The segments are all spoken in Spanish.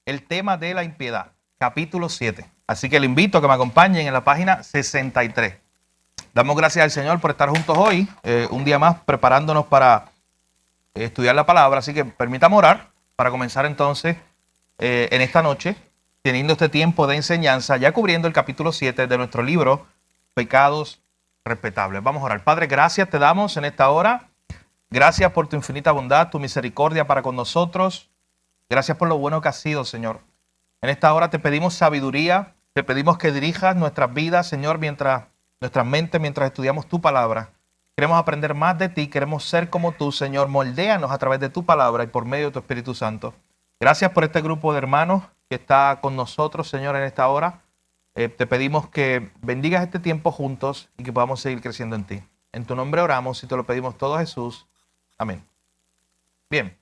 el tema de la impiedad, capítulo 7. Así que le invito a que me acompañen en la página 63. Damos gracias al Señor por estar juntos hoy, un día más preparándonos para estudiar la palabra. Así que permítame orar para comenzar entonces en esta noche, teniendo este tiempo de enseñanza, ya cubriendo el capítulo 7 de nuestro libro, Pecados Respetables. Vamos a orar. Padre, gracias te damos en esta hora. Gracias por tu infinita bondad, tu misericordia para con nosotros. Gracias por lo bueno que has sido, Señor. En esta hora te pedimos sabiduría, te pedimos que dirijas nuestras vidas, Señor, nuestras mentes, mientras estudiamos tu palabra. Queremos aprender más de ti, queremos ser como tú, Señor. Moldéanos a través de tu palabra y por medio de tu Espíritu Santo. Gracias por este grupo de hermanos que está con nosotros, Señor, en esta hora. Te pedimos que bendigas este tiempo juntos y que podamos seguir creciendo en ti. En tu nombre oramos y te lo pedimos todo, Jesús. Amén. Bien.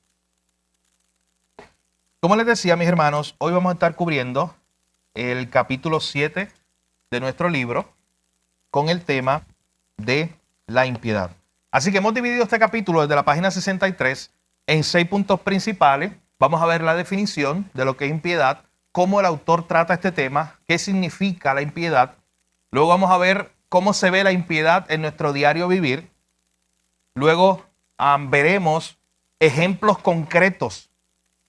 Como les decía, mis hermanos, hoy vamos a estar cubriendo el capítulo 7 de nuestro libro con el tema de la impiedad. Así que hemos dividido este capítulo desde la página 63 en 6 puntos principales. Vamos a ver la definición de lo que es impiedad, cómo el autor trata este tema, qué significa la impiedad. Luego vamos a ver cómo se ve la impiedad en nuestro diario vivir. Luego veremos ejemplos concretos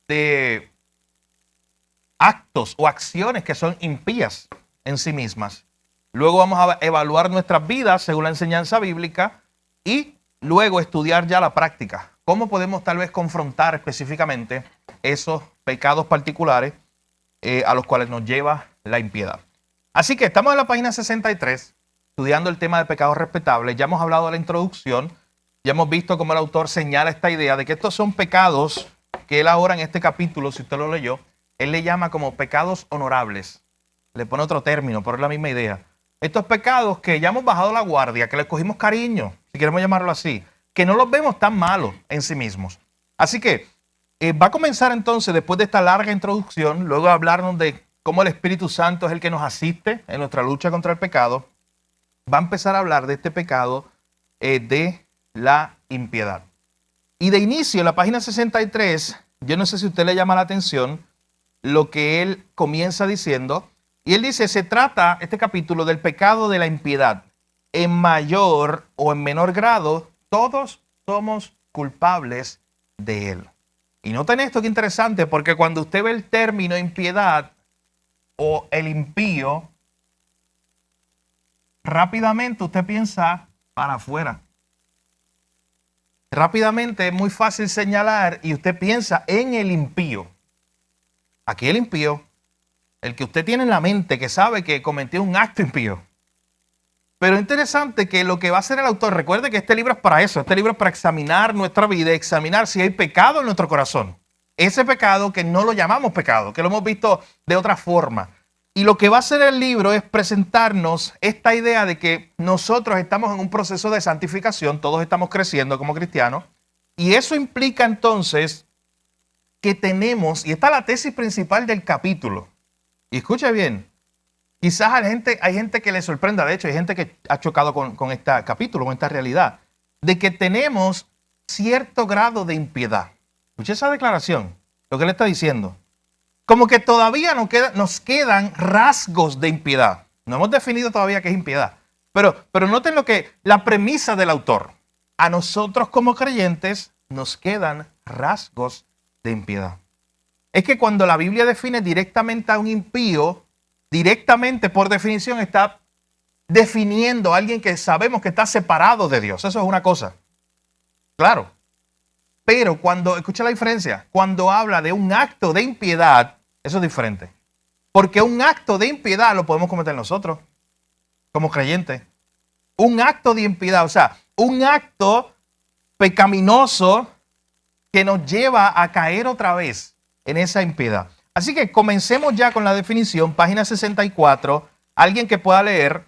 de actos o acciones que son impías en sí mismas. Luego vamos a evaluar nuestras vidas según la enseñanza bíblica y luego estudiar ya la práctica. Cómo podemos tal vez confrontar específicamente esos pecados particulares a los cuales nos lleva la impiedad. Así que estamos en la página 63 estudiando el tema de pecados respetables. Ya hemos hablado de la introducción, ya hemos visto cómo el autor señala esta idea de que estos son pecados que él ahora en este capítulo, si usted lo leyó, él le llama como pecados honorables. Le pone otro término, pero es la misma idea. Estos pecados que ya hemos bajado la guardia, que les cogimos cariño, si queremos llamarlo así, que no los vemos tan malos en sí mismos. Así que va a comenzar entonces, después de esta larga introducción, luego a hablarnos de cómo el Espíritu Santo es el que nos asiste en nuestra lucha contra el pecado. Va a empezar a hablar de este pecado de la impiedad. Y de inicio, en la página 63, yo no sé si a usted le llama la atención lo que él comienza diciendo. Y él dice, se trata, este capítulo, del pecado de la impiedad. En mayor o en menor grado, todos somos culpables de él. Y noten esto que interesante, porque cuando usted ve el término impiedad o el impío, rápidamente usted piensa para afuera. Rápidamente es muy fácil señalar y usted piensa en el impío. Aquí el impío, el que usted tiene en la mente, que sabe que cometió un acto impío. Pero es interesante que lo que va a hacer el autor, recuerde que este libro es para eso, este libro es para examinar nuestra vida, examinar si hay pecado en nuestro corazón. Ese pecado que no lo llamamos pecado, que lo hemos visto de otra forma. Y lo que va a hacer el libro es presentarnos esta idea de que nosotros estamos en un proceso de santificación, todos estamos creciendo como cristianos, y eso implica entonces que tenemos, y esta es la tesis principal del capítulo, y escuche bien, quizás hay gente que le sorprenda, de hecho hay gente que ha chocado con este capítulo, con esta realidad, de que tenemos cierto grado de impiedad. Escuche esa declaración, lo que él está diciendo. Como que todavía nos quedan rasgos de impiedad. No hemos definido todavía qué es impiedad. Pero noten la premisa del autor. A nosotros como creyentes nos quedan rasgos de impiedad. Es que cuando la Biblia define directamente a un impío, directamente por definición está definiendo a alguien que sabemos que está separado de Dios. Eso es una cosa. Claro. Pero escucha la diferencia, cuando habla de un acto de impiedad, eso es diferente. Porque un acto de impiedad lo podemos cometer nosotros, como creyentes. Un acto de impiedad, o sea, un acto pecaminoso que nos lleva a caer otra vez en esa impiedad. Así que comencemos ya con la definición, página 64. Alguien que pueda leer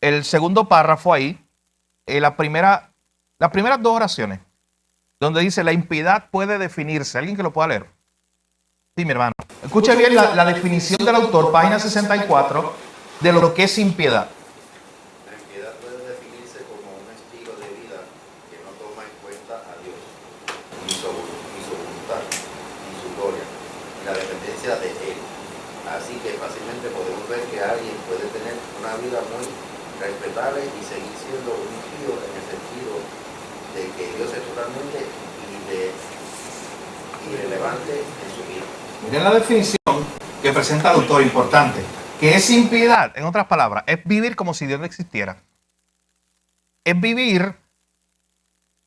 el segundo párrafo ahí, las primeras dos oraciones, donde dice la impiedad puede definirse. ¿Alguien que lo pueda leer? Sí, mi hermano. Escuche bien la definición del autor, página 64, de lo que es impiedad. La impiedad puede definirse como un estilo de vida que no toma en cuenta a Dios, ni su voluntad, ni su gloria, y la dependencia de Así que fácilmente podemos ver que alguien puede tener una vida muy respetable y seguir siendo un impío en el sentido de que Dios es totalmente irrelevante en su vida. Miren la definición que presenta el autor, importante, que es impiedad, en otras palabras, es vivir como si Dios no existiera. Es vivir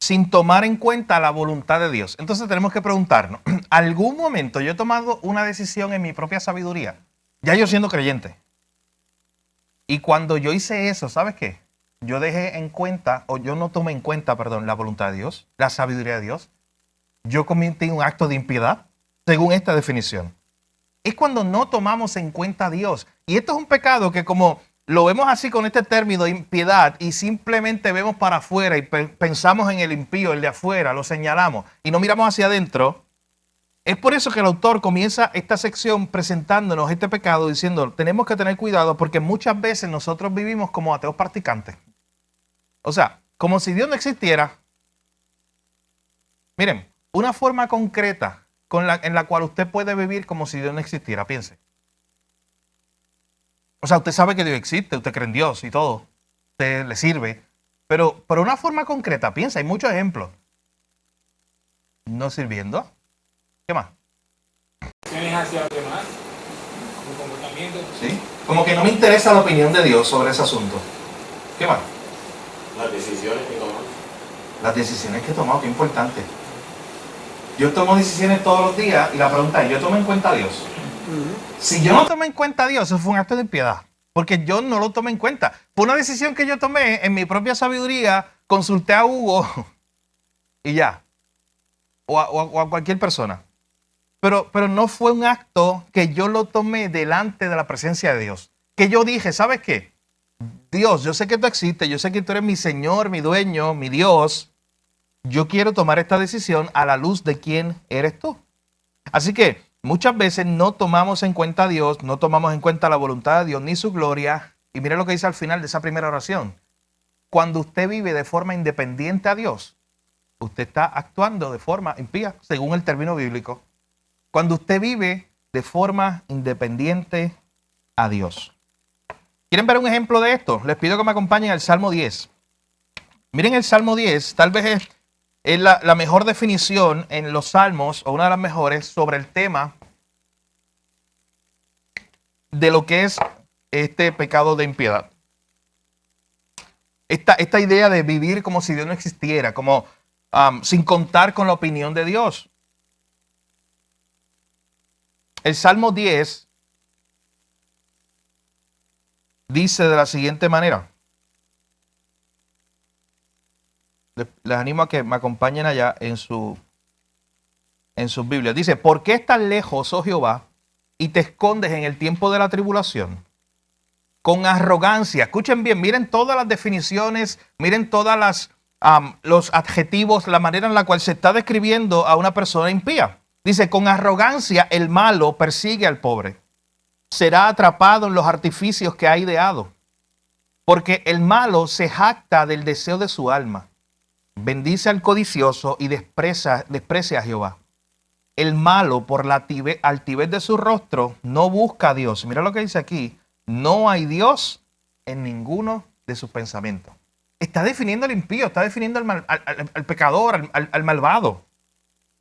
sin tomar en cuenta la voluntad de Dios. Entonces tenemos que preguntarnos, ¿algún momento yo he tomado una decisión en mi propia sabiduría? Ya yo siendo creyente. Y cuando yo hice eso, ¿sabes qué? Yo dejé en cuenta, o yo no tomé en cuenta, perdón, la voluntad de Dios, la sabiduría de Dios. Yo cometí un acto de impiedad, según esta definición. Es cuando no tomamos en cuenta a Dios. Y esto es un pecado que como lo vemos así con este término de impiedad y simplemente vemos para afuera y pensamos en el impío, el de afuera, lo señalamos y no miramos hacia adentro. Es por eso que el autor comienza esta sección presentándonos este pecado diciendo, tenemos que tener cuidado porque muchas veces nosotros vivimos como ateos practicantes. O sea, como si Dios no existiera. Miren, una forma concreta en la cual usted puede vivir como si Dios no existiera, piense. O sea, usted sabe que Dios existe, usted cree en Dios y todo, usted le sirve, pero una forma concreta, piensa, hay muchos ejemplos. No sirviendo. ¿Qué más? Hacia los demás, su comportamiento. Sí, como que no me interesa la opinión de Dios sobre ese asunto. ¿Qué más? Las decisiones que tomamos. Las decisiones que he tomado, qué importante. Yo tomo decisiones todos los días y la pregunta es, ¿yo tomo en cuenta a Dios? Si yo no tomé en cuenta a Dios, eso fue un acto de impiedad. Porque yo no lo tomé en cuenta. Fue una decisión que yo tomé en mi propia sabiduría, consulté a Hugo y ya. O a cualquier persona. Pero no fue un acto que yo lo tomé delante de la presencia de Dios. Que yo dije, ¿sabes qué? Dios, yo sé que tú existes, yo sé que tú eres mi Señor, mi dueño, mi Dios. Yo quiero tomar esta decisión a la luz de quién eres tú. Así que muchas veces no tomamos en cuenta a Dios, no tomamos en cuenta la voluntad de Dios ni su gloria. Y mire lo que dice al final de esa primera oración. Cuando usted vive de forma independiente a Dios, usted está actuando de forma impía, según el término bíblico. Cuando usted vive de forma independiente a Dios. ¿Quieren ver un ejemplo de esto? Les pido que me acompañen al Salmo 10. Miren el Salmo 10, tal vez es la mejor definición en los Salmos, o una de las mejores, sobre el tema de lo que es este pecado de impiedad. Esta idea de vivir como si Dios no existiera, como sin contar con la opinión de Dios. El Salmo 10 dice de la siguiente manera. Les animo a que me acompañen allá en sus Biblias. Dice, ¿por qué estás lejos, oh Jehová, y te escondes en el tiempo de la tribulación? Con arrogancia. Escuchen bien, miren todas las definiciones, miren todas los adjetivos, la manera en la cual se está describiendo a una persona impía. Dice, con arrogancia el malo persigue al pobre. Será atrapado en los artificios que ha ideado. Porque el malo se jacta del deseo de su alma. Bendice al codicioso y desprecia a Jehová. El malo, por la altivez de su rostro, no busca a Dios. Mira lo que dice aquí. No hay Dios en ninguno de sus pensamientos. Está definiendo al impío, está definiendo al pecador, al malvado.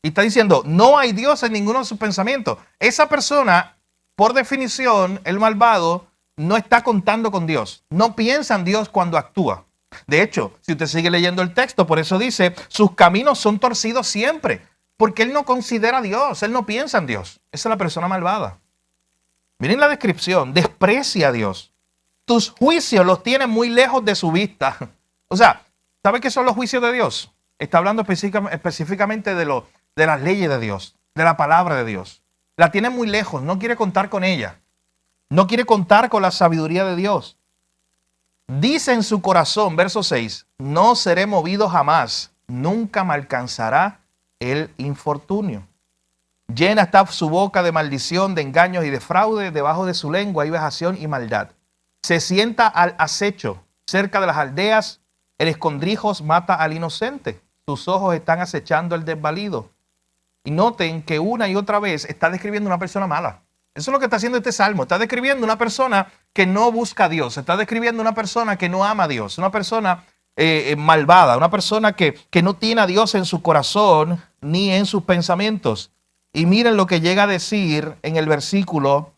Y está diciendo, no hay Dios en ninguno de sus pensamientos. Esa persona, por definición, el malvado, no está contando con Dios. No piensa en Dios cuando actúa. De hecho, si usted sigue leyendo el texto, por eso dice, sus caminos son torcidos siempre. Porque él no considera a Dios, él no piensa en Dios. Esa es la persona malvada. Miren la descripción, desprecia a Dios. Tus juicios los tiene muy lejos de su vista. O sea, ¿sabe qué son los juicios de Dios? Está hablando específicamente de las leyes de Dios, de la palabra de Dios. La tiene muy lejos, no quiere contar con ella. No quiere contar con la sabiduría de Dios. Dice en su corazón, verso 6, no seré movido jamás, nunca me alcanzará el infortunio. Llena está su boca de maldición, de engaños y de fraude, debajo de su lengua hay vejación y maldad. Se sienta al acecho, cerca de las aldeas, en escondrijos mata al inocente. Sus ojos están acechando al desvalido. Y noten que una y otra vez está describiendo una persona mala. Eso es lo que está haciendo este salmo. Está describiendo una persona que no busca a Dios. Está describiendo una persona que no ama a Dios. Una persona malvada. Una persona que no tiene a Dios en su corazón ni en sus pensamientos. Y miren lo que llega a decir en el versículo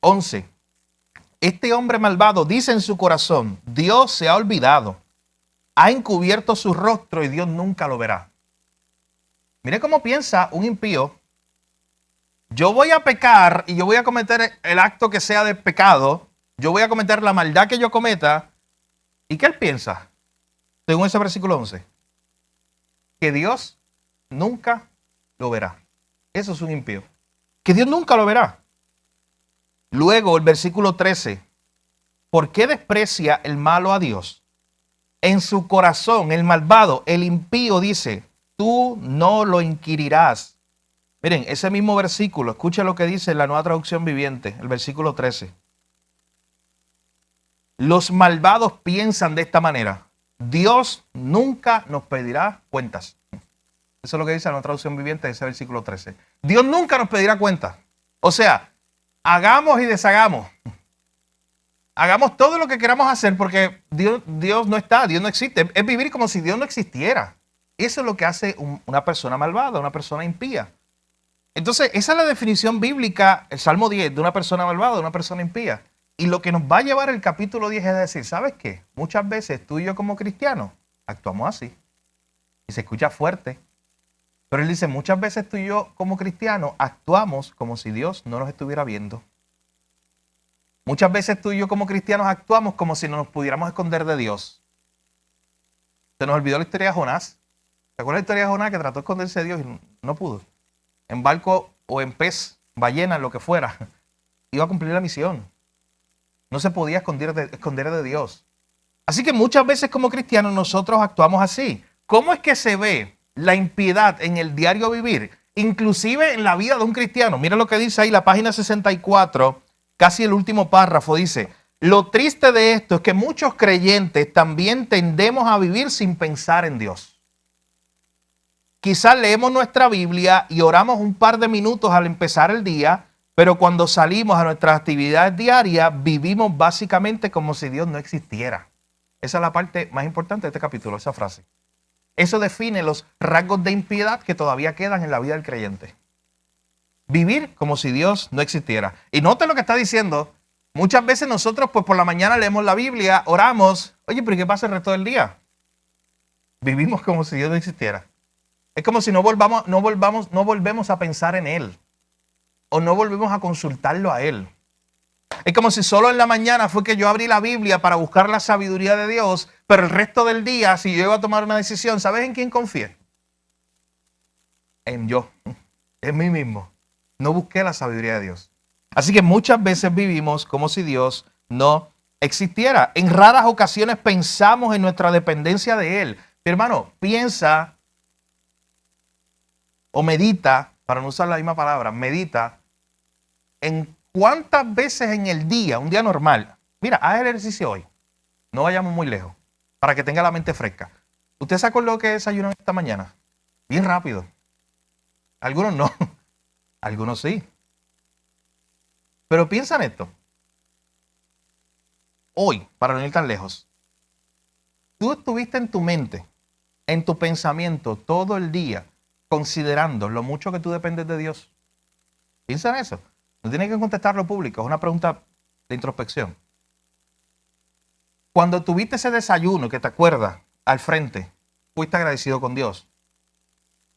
11. Este hombre malvado dice en su corazón, Dios se ha olvidado. Ha encubierto su rostro y Dios nunca lo verá. Mire cómo piensa un impío. Yo voy a pecar y yo voy a cometer el acto que sea de pecado. Yo voy a cometer la maldad que yo cometa. ¿Y qué él piensa? Según ese versículo 11. Que Dios nunca lo verá. Eso es un impío. Que Dios nunca lo verá. Luego el versículo 13. ¿Por qué desprecia el malo a Dios? En su corazón, el malvado, el impío dice, tú no lo inquirirás. Miren, ese mismo versículo, escucha lo que dice en la Nueva Traducción Viviente, el versículo 13. Los malvados piensan de esta manera. Dios nunca nos pedirá cuentas. Eso es lo que dice la Nueva Traducción Viviente, ese versículo 13. Dios nunca nos pedirá cuentas. O sea, hagamos y deshagamos. Hagamos todo lo que queramos hacer porque Dios no está, Dios no existe. Es vivir como si Dios no existiera. Eso es lo que hace una persona malvada, una persona impía. Entonces, esa es la definición bíblica, el Salmo 10, de una persona malvada, de una persona impía. Y lo que nos va a llevar el capítulo 10 es decir, ¿sabes qué? Muchas veces tú y yo como cristianos actuamos así. Y se escucha fuerte. Pero él dice, muchas veces tú y yo como cristianos actuamos como si Dios no nos estuviera viendo. Muchas veces tú y yo como cristianos actuamos como si no nos pudiéramos esconder de Dios. Se nos olvidó la historia de Jonás. ¿Te acuerdas la historia de Jonás que trató de esconderse de Dios y no pudo? En barco o en pez, ballena, lo que fuera, iba a cumplir la misión. No se podía esconder de Dios. Así que muchas veces como cristianos nosotros actuamos así. ¿Cómo es que se ve la impiedad en el diario vivir? Inclusive en la vida de un cristiano. Mira lo que dice ahí la página 64, casi el último párrafo, dice, lo triste de esto es que muchos creyentes también tendemos a vivir sin pensar en Dios. Quizás leemos nuestra Biblia y oramos un par de minutos al empezar el día, pero cuando salimos a nuestras actividades diarias, vivimos básicamente como si Dios no existiera. Esa es la parte más importante de este capítulo, esa frase. Eso define los rasgos de impiedad que todavía quedan en la vida del creyente. Vivir como si Dios no existiera. Y note lo que está diciendo. Muchas veces nosotros pues por la mañana leemos la Biblia, oramos. Oye, pero ¿qué pasa el resto del día? Vivimos como si Dios no existiera. Es como si no volvemos a pensar en Él. O no volvemos a consultarlo a Él. Es como si solo en la mañana fue que yo abrí la Biblia para buscar la sabiduría de Dios, pero el resto del día, si yo iba a tomar una decisión, ¿sabes en quién confié? En yo, en mí mismo. No busqué la sabiduría de Dios. Así que muchas veces vivimos como si Dios no existiera. En raras ocasiones pensamos en nuestra dependencia de Él. Mi hermano, piensa o medita, para no usar la misma palabra, medita en cuántas veces en el día, un día normal, mira, haz el ejercicio hoy, no vayamos muy lejos, para que tenga la mente fresca. ¿Usted se acordó que desayunó esta mañana? Bien rápido. Algunos no, algunos sí. Pero piensa en esto. Hoy, para no ir tan lejos, tú estuviste en tu mente, en tu pensamiento todo el día, considerando lo mucho que tú dependes de Dios. Piensa en eso. No tienes que contestarlo público, es una pregunta de introspección. Cuando tuviste ese desayuno que te acuerdas al frente, fuiste agradecido con Dios.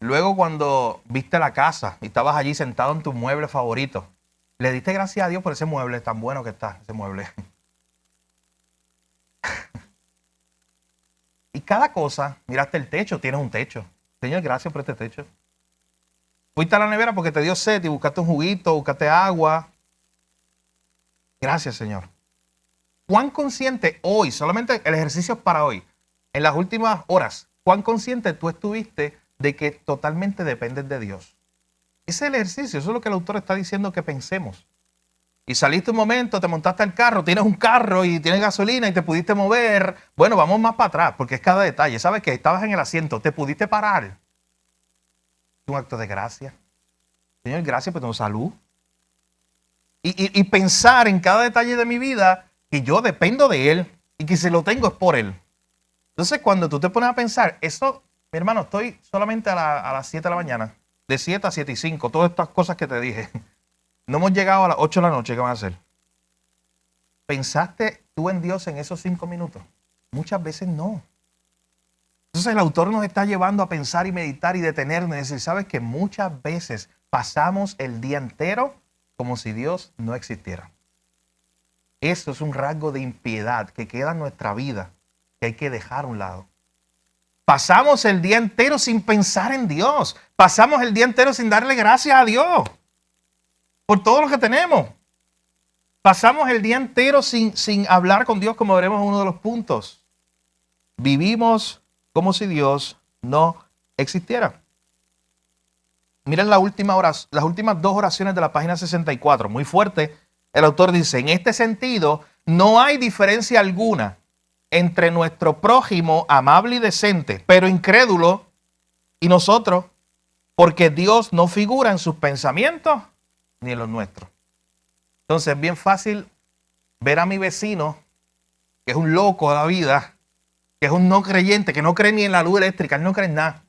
Luego cuando viste la casa y estabas allí sentado en tu mueble favorito, le diste gracias a Dios por ese mueble tan bueno que está, ese mueble. Y cada cosa, miraste el techo, tienes un techo. Señor, gracias por este techo. Fuiste a la nevera porque te dio sed y buscaste un juguito, buscaste agua. Gracias, Señor. ¿Cuán consciente hoy, solamente el ejercicio es para hoy, en las últimas horas, cuán consciente tú estuviste de que totalmente dependes de Dios? Ese es el ejercicio, eso es lo que el autor está diciendo que pensemos. Y saliste un momento, te montaste al carro, tienes un carro y tienes gasolina y te pudiste mover. Bueno, vamos más para atrás porque es cada detalle. ¿Sabes qué? Estabas en el asiento, te pudiste parar. Es un acto de gracia. Señor, gracias por tu salud. y pensar en cada detalle de mi vida que yo dependo de Él y que si lo tengo es por Él. Entonces, cuando tú te pones a pensar, esto, mi hermano, estoy solamente a las 7 de la mañana, de 7 a 7 y 5, todas estas cosas que te dije. No hemos llegado a las 8 de la noche, ¿qué van a hacer? ¿Pensaste tú en Dios en esos 5 minutos? Muchas veces no. Entonces el autor nos está llevando a pensar y meditar y detenernos y decir, ¿sabes que muchas veces pasamos el día entero como si Dios no existiera? Eso es un rasgo de impiedad que queda en nuestra vida, que hay que dejar a un lado. Pasamos el día entero sin pensar en Dios. Pasamos el día entero sin darle gracias a Dios por todo lo que tenemos. Pasamos el día entero sin hablar con Dios, como veremos en uno de los puntos. Vivimos como si Dios no existiera. Miren las últimas 2 oraciones de la página 64. Muy fuerte. El autor dice, en este sentido, no hay diferencia alguna entre nuestro prójimo amable y decente, pero incrédulo, y nosotros, porque Dios no figura en sus pensamientos ni en los nuestros. Entonces es bien fácil ver a mi vecino, que es un loco de la vida, que es un no creyente, que no cree ni en la luz eléctrica, él no cree en nada.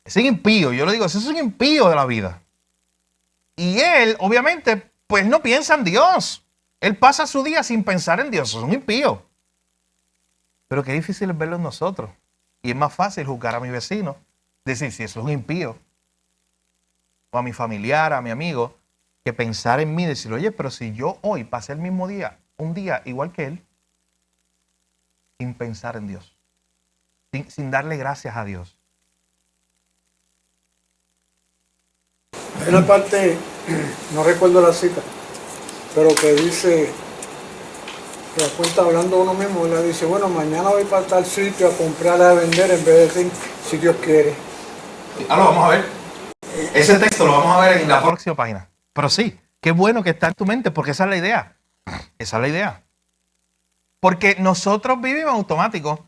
Es un impío, yo le digo, ese es un impío de la vida. Y él, obviamente, pues no piensa en Dios. Él pasa su día sin pensar en Dios, es un impío. Pero qué difícil es verlo en nosotros. Y es más fácil juzgar a mi vecino, decir si eso es un impío, o a mi familiar, a mi amigo, que pensar en mí, decir, oye, pero si yo hoy pasé el mismo día, un día igual que él, sin pensar en Dios, sin darle gracias a Dios. Hay una parte, no recuerdo la cita, pero que dice, que la cuenta hablando uno mismo, le dice, bueno, mañana voy para tal sitio a comprar, a vender, en vez de decir, si Dios quiere. Ahora lo vamos a ver. Ese texto lo vamos a ver en la próxima página. Pero sí, qué bueno que está en tu mente, porque esa es la idea. Esa es la idea. Porque nosotros vivimos automático.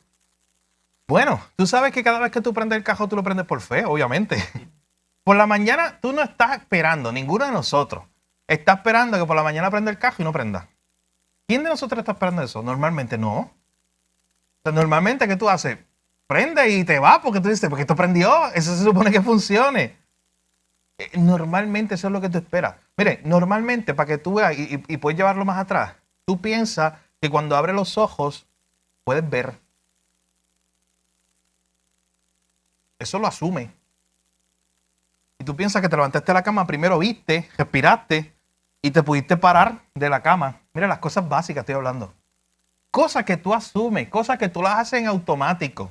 Bueno, tú sabes que cada vez que tú prendes el cajón, tú lo prendes por fe, obviamente. Por la mañana tú no estás esperando, ninguno de nosotros está esperando que por la mañana prenda el cajón y no prenda. ¿Quién de nosotros está esperando eso? Normalmente no. O sea, normalmente, ¿qué tú haces? Prende y te vas porque tú dices, porque esto prendió, eso se supone que funcione. Normalmente eso es lo que tú esperas. Mire, normalmente, para que tú veas y puedes llevarlo más atrás, tú piensas que cuando abres los ojos puedes ver. Eso lo asume. Y tú piensas que te levantaste de la cama, primero viste, respiraste y te pudiste parar de la cama. Mira, las cosas básicas estoy hablando. Cosas que tú asumes, cosas que tú las haces en automático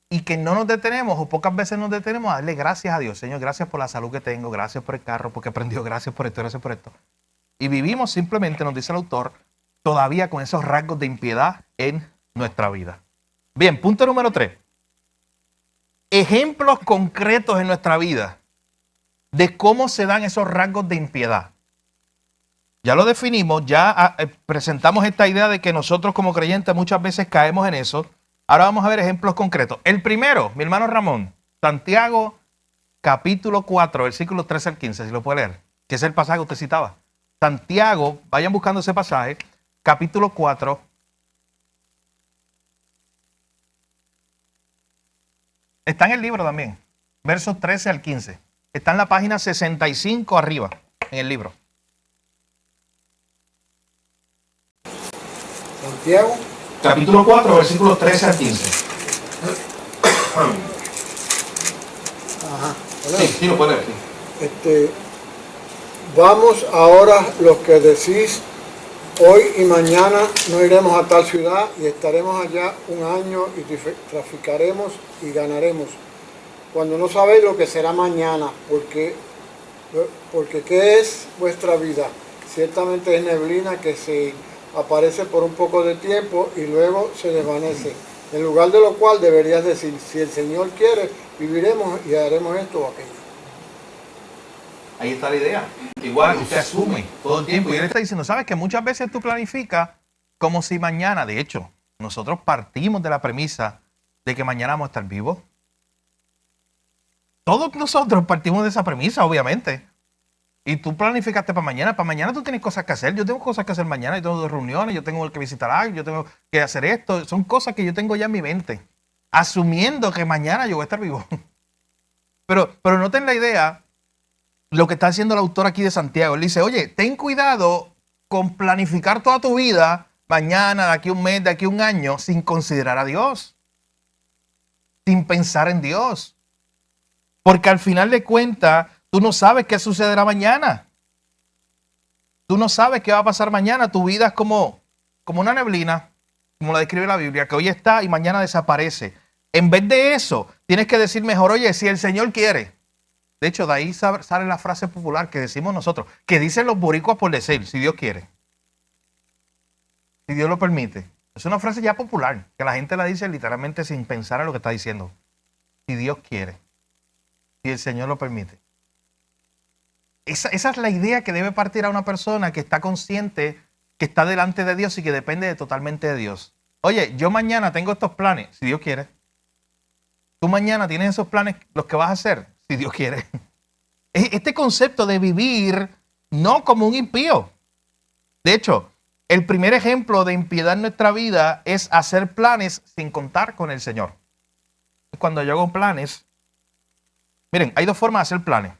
y que no nos detenemos o pocas veces nos detenemos a darle gracias a Dios. Señor, gracias por la salud que tengo, gracias por el carro, porque prendió, gracias por esto, gracias por esto. Y vivimos simplemente, nos dice el autor, todavía con esos rasgos de impiedad en nuestra vida. Bien, punto número 3. Ejemplos concretos en nuestra vida de cómo se dan esos rasgos de impiedad. Ya lo definimos, ya presentamos esta idea de que nosotros como creyentes muchas veces caemos en eso. Ahora vamos a ver ejemplos concretos. El primero, mi hermano Ramón, Santiago capítulo 4, versículos 13 al 15, si lo puede leer, que es el pasaje que usted citaba. Santiago, vayan buscando ese pasaje, capítulo 4. Está en el libro también, versos 13 al 15. Está en la página 65 arriba, en el libro. Santiago. Capítulo 4, versículos 13 al 15. Ajá. Sí, lo puede leer. Vamos ahora los que decís, hoy y mañana no iremos a tal ciudad y estaremos allá un año y traficaremos y ganaremos. Cuando no sabéis lo que será mañana, porque ¿qué es vuestra vida? Ciertamente es neblina que se aparece por un poco de tiempo y luego se desvanece. En lugar de lo cual deberías decir, si el Señor quiere, viviremos y haremos esto o aquello. Ahí está la idea. Igual usted asume todo el tiempo. Y él está diciendo, ¿sabes? Que muchas veces tú planificas como si mañana, de hecho, nosotros partimos de la premisa de que mañana vamos a estar vivos. Todos nosotros partimos de esa premisa, obviamente. Y tú planificaste para mañana. Para mañana tú tienes cosas que hacer. Yo tengo cosas que hacer mañana. Yo tengo 2 reuniones. Yo tengo que visitar a alguien. Yo tengo que hacer esto. Son cosas que yo tengo ya en mi mente. Asumiendo que mañana yo voy a estar vivo. Pero noten la idea, lo que está haciendo el autor aquí de Santiago. Él dice, oye, ten cuidado con planificar toda tu vida, mañana, de aquí a un mes, de aquí a un año, sin considerar a Dios. Sin pensar en Dios. Porque al final de cuentas, tú no sabes qué sucederá mañana. Tú no sabes qué va a pasar mañana. Tu vida es como una neblina, como la describe la Biblia, que hoy está y mañana desaparece. En vez de eso, tienes que decir mejor, oye, si el Señor quiere. De hecho, de ahí sale la frase popular que decimos nosotros, que dicen los boricuas por decir, si Dios quiere. Si Dios lo permite. Es una frase ya popular, que la gente la dice literalmente sin pensar en lo que está diciendo. Si Dios quiere. Si el Señor lo permite. Esa es la idea que debe partir a una persona que está consciente, que está delante de Dios y que depende totalmente de Dios. Oye, yo mañana tengo estos planes, si Dios quiere. Tú mañana tienes esos planes, los que vas a hacer, si Dios quiere. Este concepto de vivir no como un impío. De hecho, el primer ejemplo de impiedad en nuestra vida es hacer planes sin contar con el Señor. Cuando yo hago planes, miren, hay 2 formas de hacer planes.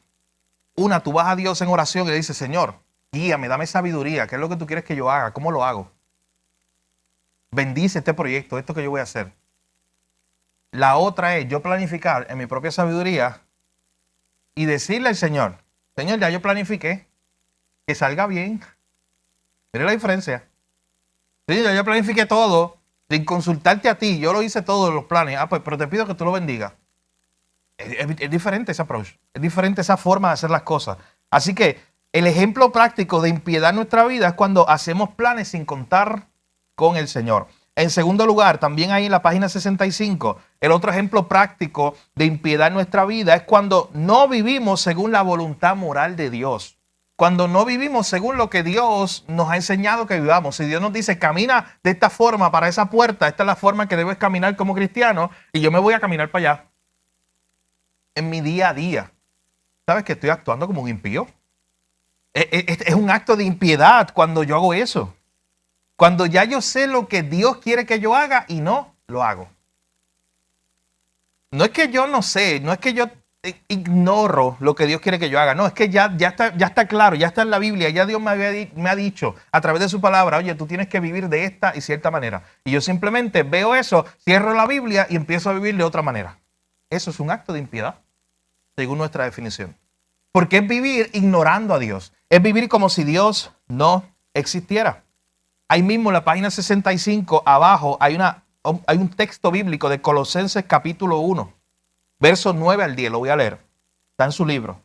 Una, tú vas a Dios en oración y le dices, Señor, guíame, dame sabiduría. ¿Qué es lo que tú quieres que yo haga? ¿Cómo lo hago? Bendice este proyecto, esto que yo voy a hacer. La otra es yo planificar en mi propia sabiduría y decirle al Señor, Señor, ya yo planifiqué, que salga bien. Mire la diferencia. Señor, ya yo planifiqué todo sin consultarte a ti. Yo lo hice todos los planes. Pues, pero te pido que tú lo bendigas. Es diferente ese approach. Es diferente esa forma de hacer las cosas. Así que el ejemplo práctico de impiedad en nuestra vida es cuando hacemos planes sin contar con el Señor. En segundo lugar, también ahí en la página 65, el otro ejemplo práctico de impiedad en nuestra vida es cuando no vivimos según la voluntad moral de Dios. Cuando no vivimos según lo que Dios nos ha enseñado que vivamos. Si Dios nos dice, camina de esta forma para esa puerta, esta es la forma que debes caminar como cristiano, y yo me voy a caminar para allá. En mi día a día. ¿Sabes que estoy actuando como un impío? Es un acto de impiedad cuando yo hago eso. Cuando ya yo sé lo que Dios quiere que yo haga y no lo hago. No es que yo no sé, no es que yo ignoro lo que Dios quiere que yo haga. No, es que ya está claro, ya está en la Biblia, ya Dios me ha dicho a través de su palabra, oye, tú tienes que vivir de esta y cierta manera. Y yo simplemente veo eso, cierro la Biblia y empiezo a vivir de otra manera. Eso es un acto de impiedad, según nuestra definición. Porque es vivir ignorando a Dios. Es vivir como si Dios no existiera. Ahí mismo en la página 65, abajo, hay un texto bíblico de Colosenses capítulo 1, versos 9 al 10. Lo voy a leer. Está en su libro.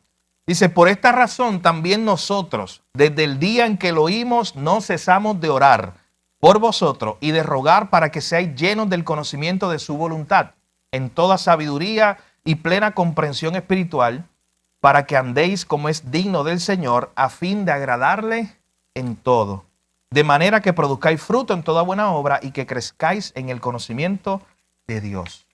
Dice, por esta razón también nosotros, desde el día en que lo oímos, no cesamos de orar por vosotros y de rogar para que seáis llenos del conocimiento de su voluntad, en toda sabiduría y plena comprensión espiritual, para que andéis como es digno del Señor, a fin de agradarle en todo. De manera que produzcáis fruto en toda buena obra y que crezcáis en el conocimiento de Dios.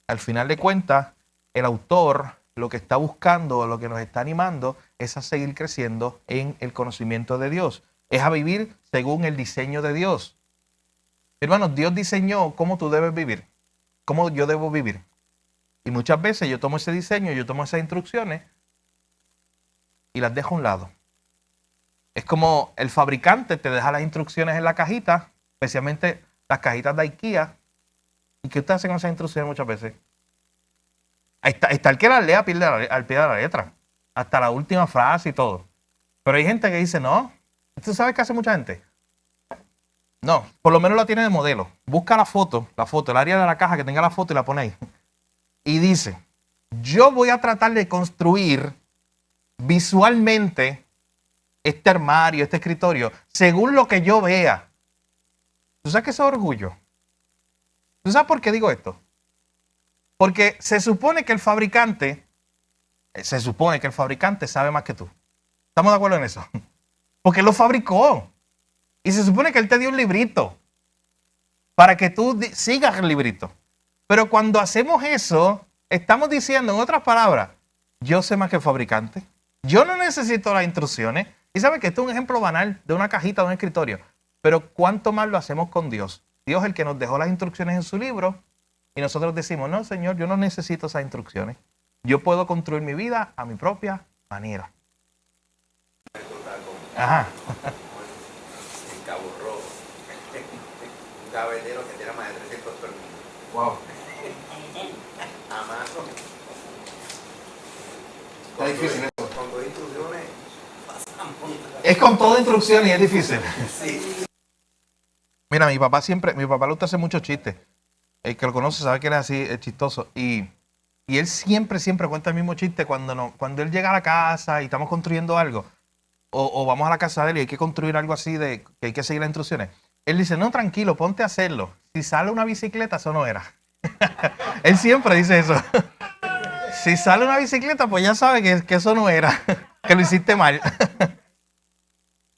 Al final de cuentas, el autor lo que está buscando, lo que nos está animando, es a seguir creciendo en el conocimiento de Dios. Es a vivir según el diseño de Dios. Hermanos, Dios diseñó cómo tú debes vivir, cómo yo debo vivir. Y muchas veces yo tomo ese diseño, yo tomo esas instrucciones y las dejo a un lado. Es como el fabricante te deja las instrucciones en la cajita, especialmente las cajitas de IKEA. ¿Y qué usted hace con esas instrucciones muchas veces? Está el que las lea al pie de la letra, hasta la última frase y todo. Pero hay gente que dice, no. ¿Usted sabe qué hace mucha gente? No, por lo menos la tiene de modelo. Busca la foto, el área de la caja que tenga la foto y la pone ahí. Y dice, yo voy a tratar de construir visualmente este armario, este escritorio, según lo que yo vea. ¿Tú sabes qué es orgullo? ¿Tú sabes por qué digo esto? Porque se supone que el fabricante sabe más que tú. ¿Estamos de acuerdo en eso? Porque él lo fabricó. Y se supone que él te dio un librito para que tú sigas el librito. Pero cuando hacemos eso, estamos diciendo, en otras palabras, yo sé más que el fabricante. Yo no necesito las instrucciones. Y sabe que esto es un ejemplo banal de una cajita de un escritorio. Pero ¿cuánto más lo hacemos con Dios? Dios es el que nos dejó las instrucciones en su libro y nosotros decimos, no, Señor, yo no necesito esas instrucciones. Yo puedo construir mi vida a mi propia manera. Ajá. En Cabo Rojo. Un gavetero que tiene más de 300 tornillos. Wow. Amazon. Está difícil eso. Con dos instrucciones pasamos. Es con toda instrucción y es difícil. Sí. Mira, mi papá le gusta hacer muchos chistes. El que lo conoce sabe que él es así, es chistoso. Y él siempre cuenta el mismo chiste cuando él llega a la casa y estamos construyendo algo. O vamos a la casa de él y hay que construir algo así de que hay que seguir las instrucciones. Él dice, no, tranquilo, ponte a hacerlo. Si sale una bicicleta, eso no era. Él siempre dice eso. Si sale una bicicleta, pues ya sabe que eso no era. Que lo hiciste mal.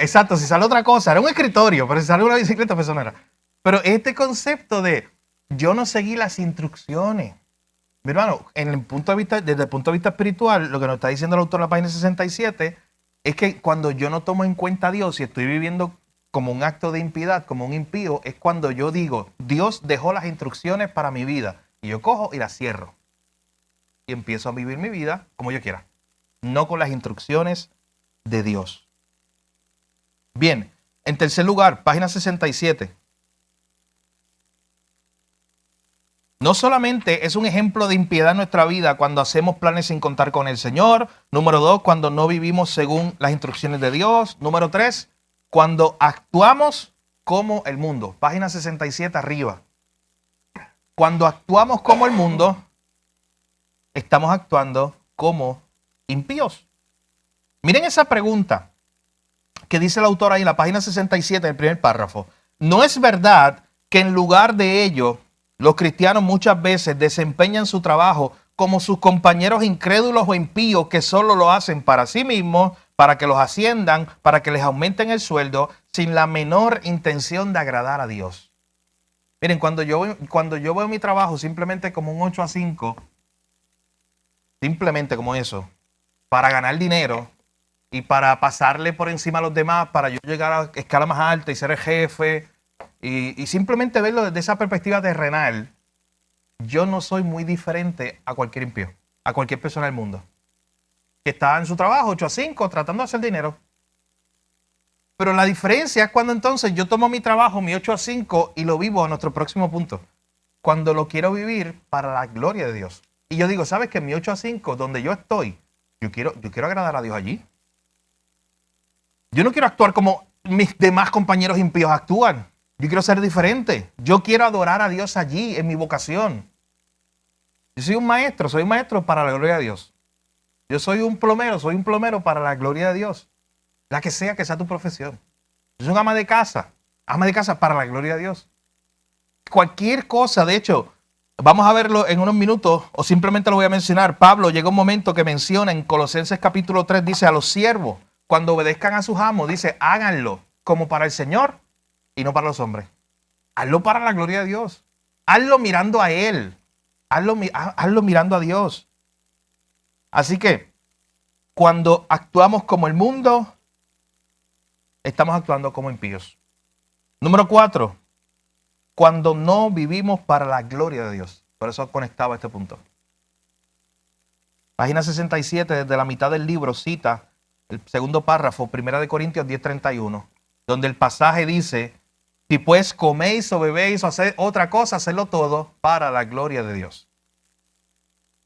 Exacto, si sale otra cosa, era un escritorio, pero si sale una bicicleta, pues eso no era. Pero este concepto de yo no seguí las instrucciones. Mi hermano, desde el punto de vista espiritual, lo que nos está diciendo el autor de la página 67 es que cuando yo no tomo en cuenta a Dios y estoy viviendo como un acto de impiedad, como un impío, es cuando yo digo, Dios dejó las instrucciones para mi vida. Y yo cojo y las cierro. Y empiezo a vivir mi vida como yo quiera. No con las instrucciones de Dios. Bien, en tercer lugar, página 67. No solamente es un ejemplo de impiedad en nuestra vida cuando hacemos planes sin contar con el Señor. Número 2, cuando no vivimos según las instrucciones de Dios. Número 3, cuando actuamos como el mundo. Página 67 arriba. Cuando actuamos como el mundo, estamos actuando como impíos. Miren esa pregunta que dice el autor ahí en la página 67, en el primer párrafo. ¿No es verdad que en lugar de ello, los cristianos muchas veces desempeñan su trabajo como sus compañeros incrédulos o impíos que solo lo hacen para sí mismos, para que los asciendan, para que les aumenten el sueldo, sin la menor intención de agradar a Dios? Miren, cuando yo veo mi trabajo simplemente como un 8 a 5, simplemente como eso, para ganar dinero y para pasarle por encima a los demás, para yo llegar a escala más alta y ser el jefe, y simplemente verlo desde esa perspectiva terrenal, yo no soy muy diferente a cualquier impío, a cualquier persona del mundo, que está en su trabajo 8 a 5 tratando de hacer dinero. Pero la diferencia es cuando entonces yo tomo mi trabajo, mi 8 a 5, y lo vivo a nuestro próximo punto. Cuando lo quiero vivir para la gloria de Dios. Y yo digo, ¿sabes qué? Mi 8 a 5, donde yo estoy, yo quiero agradar a Dios allí. Yo no quiero actuar como mis demás compañeros impíos actúan. Yo quiero ser diferente. Yo quiero adorar a Dios allí, en mi vocación. Yo soy un maestro para la gloria de Dios. Yo soy un plomero para la gloria de Dios. La que sea tu profesión. Yo soy un ama de casa para la gloria de Dios. Cualquier cosa, de hecho, vamos a verlo en unos minutos, o simplemente lo voy a mencionar. Pablo llega un momento que menciona en Colosenses capítulo 3, dice a los siervos, cuando obedezcan a sus amos, dice, háganlo como para el Señor y no para los hombres. Hazlo para la gloria de Dios. Hazlo mirando a Él. Hazlo mirando a Dios. Así que, cuando actuamos como el mundo, estamos actuando como impíos. Número 4, cuando no vivimos para la gloria de Dios. Por eso conectaba este punto. Página 67, desde la mitad del libro, cita el segundo párrafo, 1 Corintios 10:31, donde el pasaje dice, si pues coméis o bebéis o hacéis otra cosa, hacedlo todo para la gloria de Dios.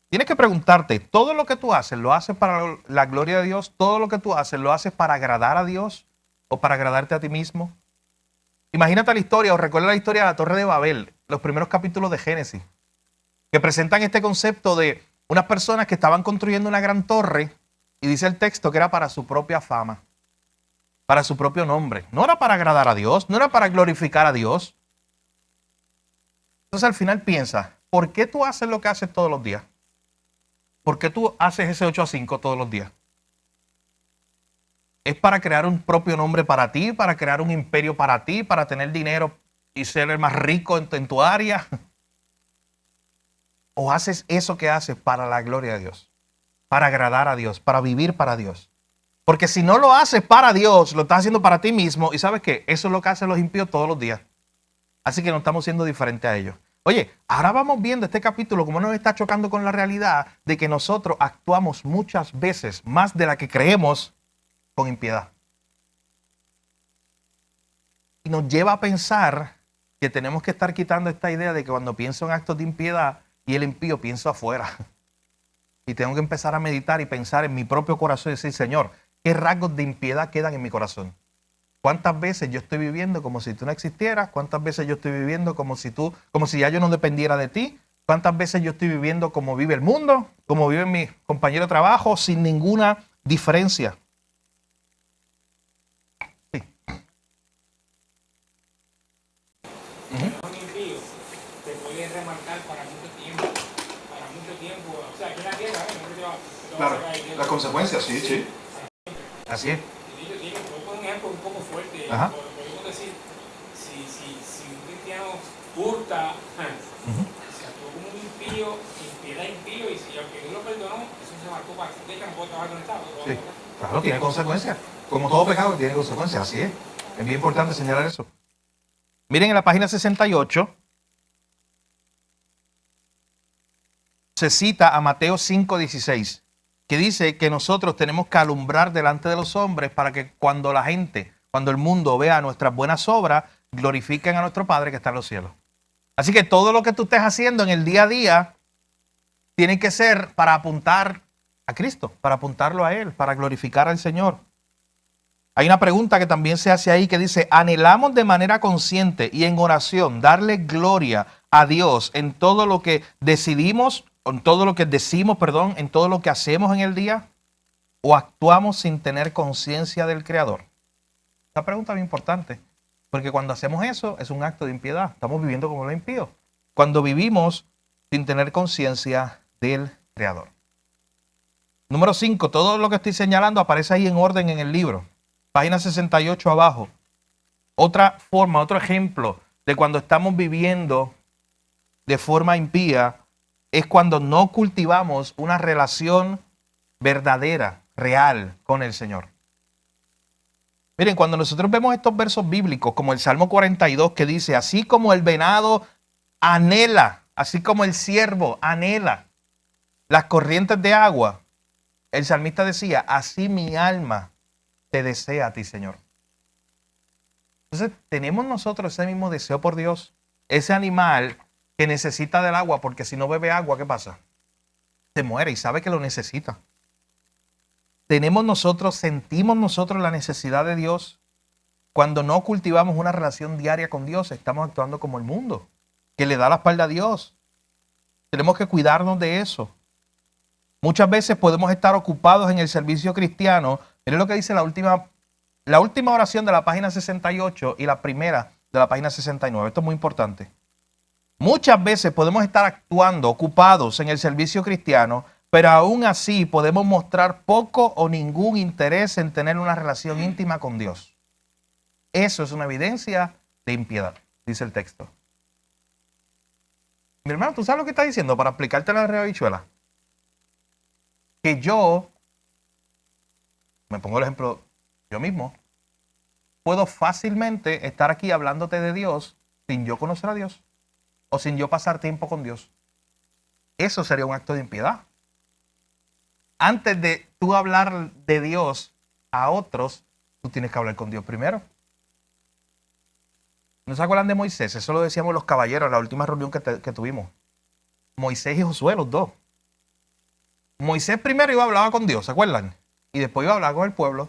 Tienes que preguntarte, ¿todo lo que tú haces lo haces para la gloria de Dios? ¿Todo lo que tú haces lo haces para agradar a Dios o para agradarte a ti mismo? Imagínate la historia o recuerda la historia de la Torre de Babel, los primeros capítulos de Génesis, que presentan este concepto de unas personas que estaban construyendo una gran torre y dice el texto que era para su propia fama, para su propio nombre. No era para agradar a Dios, no era para glorificar a Dios. Entonces al final piensa, ¿por qué tú haces lo que haces todos los días? ¿Por qué tú haces ese 8 a 5 todos los días? ¿Es para crear un propio nombre para ti, para crear un imperio para ti, para tener dinero y ser el más rico en tu área? ¿O haces eso que haces para la gloria de Dios? Para agradar a Dios, para vivir para Dios. Porque si no lo haces para Dios, lo estás haciendo para ti mismo. Y ¿sabes qué? Eso es lo que hacen los impíos todos los días. Así que no estamos siendo diferentes a ellos. Oye, ahora vamos viendo este capítulo cómo nos está chocando con la realidad de que nosotros actuamos muchas veces más de la que creemos con impiedad. Y nos lleva a pensar que tenemos que estar quitando esta idea de que cuando pienso en actos de impiedad y el impío pienso afuera. Y tengo que empezar a meditar y pensar en mi propio corazón y decir, Señor, ¿qué rasgos de impiedad quedan en mi corazón? ¿Cuántas veces yo estoy viviendo como si tú no existieras? ¿Cuántas veces yo estoy viviendo como si ya yo no dependiera de ti? ¿Cuántas veces yo estoy viviendo como vive el mundo? Como vive mi compañero de trabajo, sin ninguna diferencia. Sí. Un impío te puede remarcar para mucho tiempo. Para mucho tiempo. O sea, aquí en la tierra, no te va a sacar ahí. las consecuencias, sí. Así es. Voy a poner un ejemplo un poco fuerte. Ajá. Podemos decir, si un cristiano hurta, se actuó como un impío, impiedad impío, y si aunque Dios lo perdonó, eso se marcó para que no puede trabajar con el Estado. Sí. Claro, tiene consecuencias. Como todo pecado tiene consecuencias, así es. Es bien importante señalar eso. Miren en la página 68, se cita a Mateo 5:16, que dice que nosotros tenemos que alumbrar delante de los hombres para que cuando el mundo vea nuestras buenas obras, glorifiquen a nuestro Padre que está en los cielos. Así que todo lo que tú estés haciendo en el día a día tiene que ser para apuntar a Cristo, para apuntarlo a Él, para glorificar al Señor. Hay una pregunta que también se hace ahí que dice, ¿anhelamos de manera consciente y en oración darle gloria a Dios en todo lo que decidimos, en todo lo que decimos, en todo lo que hacemos en el día? ¿O actuamos sin tener conciencia del Creador? Esta pregunta es muy importante, porque cuando hacemos eso es un acto de impiedad. Estamos viviendo como los impíos. Cuando vivimos sin tener conciencia del Creador. Número 5, todo lo que estoy señalando aparece ahí en orden en el libro. Página 68 abajo. Otra forma, otro ejemplo de cuando estamos viviendo de forma impía es cuando no cultivamos una relación verdadera, real con el Señor. Miren, cuando nosotros vemos estos versos bíblicos, como el Salmo 42 que dice, así como el venado anhela, así como el ciervo anhela las corrientes de agua, el salmista decía, así mi alma te desea a ti, Señor. Entonces, tenemos nosotros ese mismo deseo por Dios. Ese animal que necesita del agua, porque si no bebe agua, ¿qué pasa? Se muere y sabe que lo necesita. Sentimos nosotros la necesidad de Dios. Cuando no cultivamos una relación diaria con Dios, estamos actuando como el mundo, que le da la espalda a Dios. Tenemos que cuidarnos de eso. Muchas veces podemos estar ocupados en el servicio cristiano. Miren lo que dice la última oración de la página 68 y la primera de la página 69. Esto es muy importante. Muchas veces podemos estar actuando, ocupados en el servicio cristiano, pero aún así podemos mostrar poco o ningún interés en tener una relación íntima con Dios. Eso es una evidencia de impiedad, dice el texto. Mi hermano, ¿tú sabes lo que está diciendo para aplicarte la rehabichuela? Que yo, me pongo el ejemplo yo mismo, puedo fácilmente estar aquí hablándote de Dios sin yo conocer a Dios o sin yo pasar tiempo con Dios. Eso sería un acto de impiedad. Antes de tú hablar de Dios a otros, tú tienes que hablar con Dios primero. ¿No se acuerdan de Moisés? Eso lo decíamos los caballeros en la última reunión que tuvimos. Moisés y Josué, los dos. Moisés primero iba a hablar con Dios, ¿se acuerdan? Y después iba a hablar con el pueblo.